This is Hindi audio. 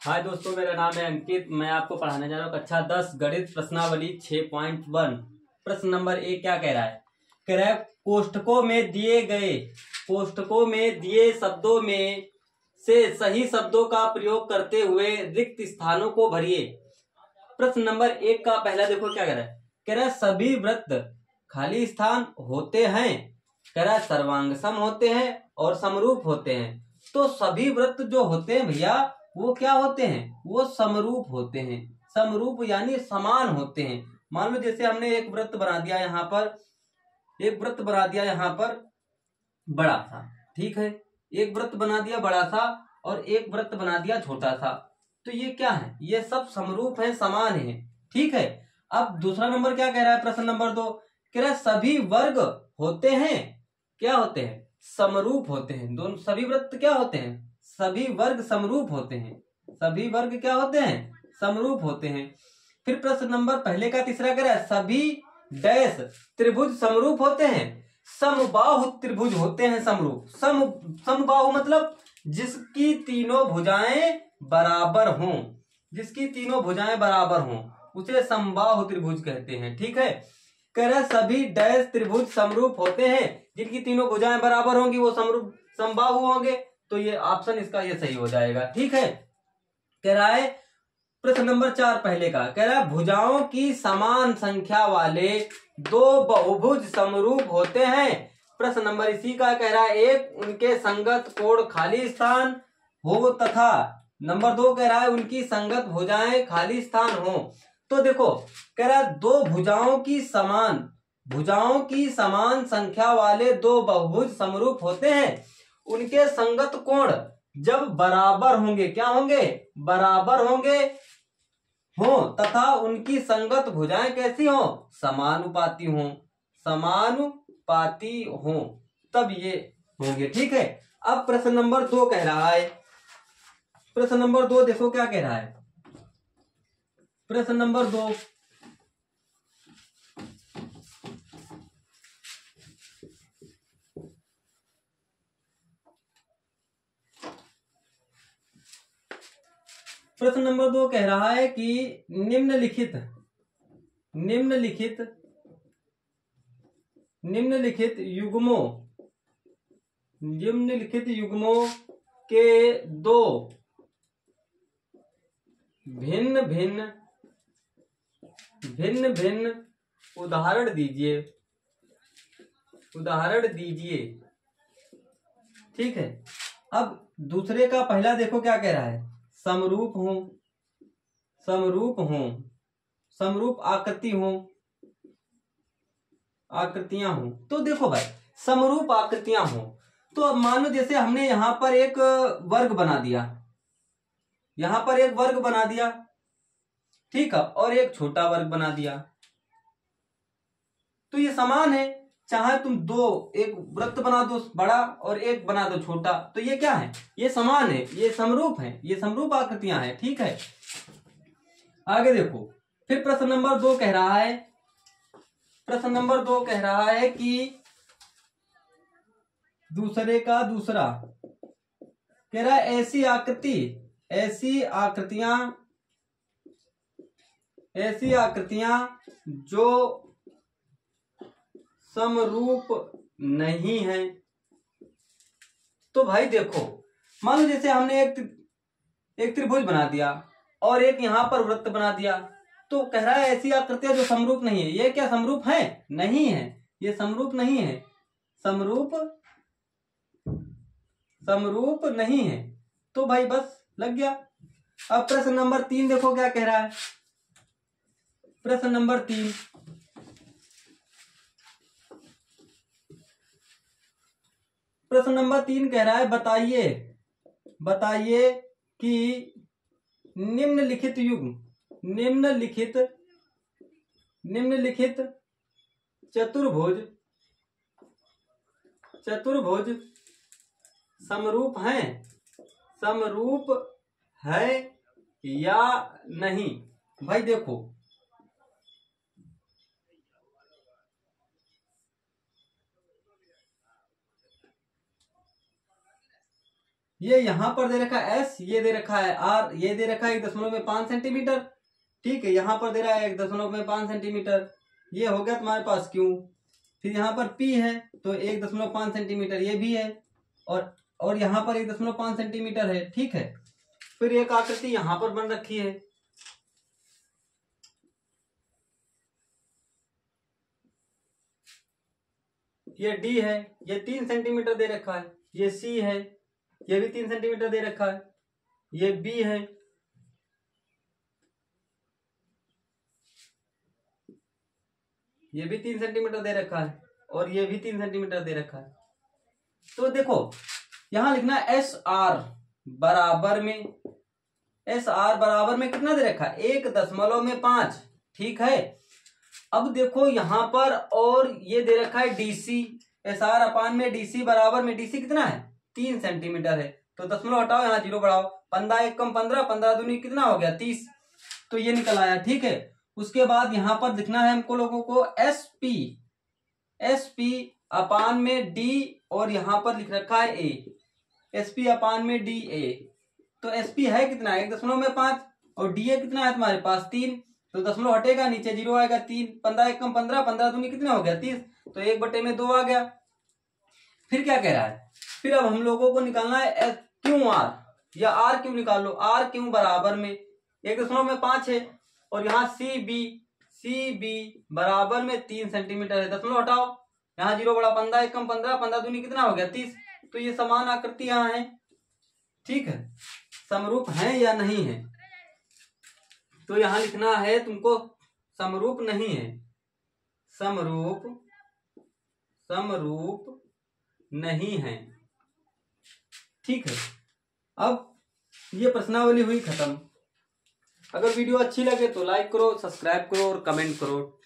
हाय दोस्तों, मेरा नाम है अंकित। मैं आपको पढ़ाने जा रहा हूँ कक्षा 10 गणित प्रश्नावली 6.1। प्रश्न नंबर 1 क्या कह रहा है? कह रहा है कोष्ठकों में दिए शब्दों में से सही शब्दों का प्रयोग करते हुए रिक्त स्थानों को भरिए। प्रश्न नंबर 1 का पहला देखो क्या कह रहा है। कह रहा है सभी वृत्त खाली स्थान होते हैं। कह रहा है सर्वांग सम होते हैं और समरूप होते हैं। तो सभी वृत्त जो होते हैं भैया वो क्या होते हैं? वो समरूप होते हैं। समरूप यानी समान होते हैं। मान लो जैसे हमने एक वृत्त बना दिया यहाँ पर, एक वृत्त बना दिया यहाँ पर बड़ा सा, ठीक है। एक वृत्त बना दिया बड़ा सा और एक वृत्त बना दिया छोटा सा। तो ये क्या है? ये सब समरूप है, समान है, ठीक है। अब दूसरा नंबर क्या कह रहा है? प्रश्न नंबर 2 कह रहा है सभी वर्ग होते हैं, क्या होते हैं? समरूप होते हैं। दोनों सभी वृत्त क्या होते हैं? सभी वर्ग समरूप होते हैं। सभी वर्ग क्या होते हैं? समरूप होते हैं। फिर प्रश्न नंबर पहले का तीसरा कह रहा है सभी डैश त्रिभुज समरूप होते हैं। समबाहु त्रिभुज होते हैं समरूप। समबाहु मतलब जिसकी तीनों भुजाएं बराबर हों, जिसकी तीनों भुजाएं बराबर हों उसे समबाहु त्रिभुज कहते हैं, ठीक है। कह रहा है सभी डैश त्रिभुज समरूप होते हैं, जिनकी तीनों भुजाएं बराबर होंगी वो समरूप समबाहु होंगे। तो ये ऑप्शन इसका ये सही हो जाएगा, ठीक है। कह रहा है प्रश्न नंबर 4 पहले का कह रहा है भुजाओं की समान संख्या वाले दो बहुभुज समरूप होते हैं। प्रश्न नंबर इसी का कह रहा है एक उनके संगत कोण खाली स्थान हो तथा नंबर 2 कह रहा है उनकी संगत भुजाएं खाली स्थान हो। तो देखो कह रहा है दो भुजाओं की समान संख्या वाले दो बहुभुज समरूप होते हैं। उनके संगत कोण जब बराबर होंगे, क्या होंगे? बराबर होंगे हो तथा उनकी संगत भुजाएं कैसी हो? समानुपाती हो। समानुपाती हो तब ये होंगे, ठीक है। अब प्रश्न नंबर 2 कह रहा है, प्रश्न नंबर 2 देखो क्या कह रहा है। प्रश्न नंबर 2 प्रश्न नंबर 2 कह रहा है कि निम्नलिखित युग्मों के दो भिन्न भिन्न उदाहरण दीजिए, ठीक है। अब दूसरे का पहला देखो क्या कह रहा है। समरूप आकृतियां हों। तो देखो भाई समरूप आकृतियां हों तो अब मान लो जैसे हमने यहां पर एक वर्ग बना दिया, ठीक है, और एक छोटा वर्ग बना दिया, तो ये समान है। चाहे तुम एक वृत्त बना दो बड़ा और एक बना दो छोटा, तो ये क्या है? ये समान है, ये समरूप है, ये समरूप आकृतियां हैं, ठीक है। आगे देखो फिर प्रश्न नंबर 2 कह रहा है कि दूसरे का दूसरा कह रहा है ऐसी आकृतियां जो समरूप नहीं है। तो भाई देखो मान लो जैसे हमने एक त्रिभुज बना दिया और एक यहां पर वृत्त बना दिया, तो कह रहा है ऐसी आकृतियां जो समरूप नहीं है। ये क्या समरूप है? नहीं है, ये समरूप नहीं है, समरूप नहीं है। तो भाई बस लग गया। अब प्रश्न नंबर 3 देखो क्या कह रहा है। प्रश्न नंबर 3 कह रहा है बताइए कि निम्नलिखित चतुर्भुज समरूप है या नहीं। भाई देखो ये यहाँ पर दे रखा है एस, ये दे रखा है आर, ये दे रखा है 1.5 सेंटीमीटर, ठीक है। यहाँ पर दे रहा है 1.5 सेंटीमीटर, ये हो गया तुम्हारे पास क्यू। फिर यहाँ पर पी है तो 1.5 सेंटीमीटर ये भी है, और यहाँ पर 1.5 सेंटीमीटर है, ठीक है। फिर एक आकृति यहाँ पर बन रखी है, ये डी है, ये 3 सेंटीमीटर दे रखा है। ये सी है, ये भी 3 सेंटीमीटर दे रखा है। ये बी है, ये भी 3 सेंटीमीटर दे रखा है, और ये भी 3 सेंटीमीटर दे रखा है। तो देखो यहां लिखना एस आर बराबर में, एस आर बराबर में कितना दे रखा है 1.5, ठीक है। अब देखो यहां पर और ये दे रखा है डीसी, एस आर अपान में डीसी बराबर में, डीसी कितना है 3 सेंटीमीटर है, तो दशमलव हटाओ, यहाँ 0 बढ़ाओ, 15 1 कम 15, 15 दूनी कितना हो गया 30, तो ये निकल आया, ठीक है। उसके बाद यहां पर दिखना है हमको लोगों को एस पी, एस पी अपान में डी, और यहां पर लिख रखा है ए, एस पी अपान में डी ए, तो एस पी है कितना 1.5 और डी ए कितना है तुम्हारे पास 3, तो दशमलव हटेगा, नीचे 0 आएगा, 3 15 1 कम 15, 15 दूनी कितना हो गया 30, तो 1/2 आ गया। फिर क्या कह रहा है, फिर अब हम लोगों को निकालना है क्यू आर, या आर क्यू निकाल लो, आर क्यू बराबर में 1.5 है, और यहाँ सी बी बराबर में 3 सेंटीमीटर है, दशमलव हटाओ, यहाँ 0 बढ़ा, 15 1 कम 15, 15 दूनी कितना हो गया 30, तो ये समान आकृति यहाँ है, ठीक है। समरूप है या नहीं है, तो यहां लिखना है तुमको समरूप नहीं है, समरूप नहीं है, ठीक है। अब ये प्रश्नावली हुई खत्म। अगर वीडियो अच्छी लगे तो लाइक करो, सब्सक्राइब करो और कमेंट करो।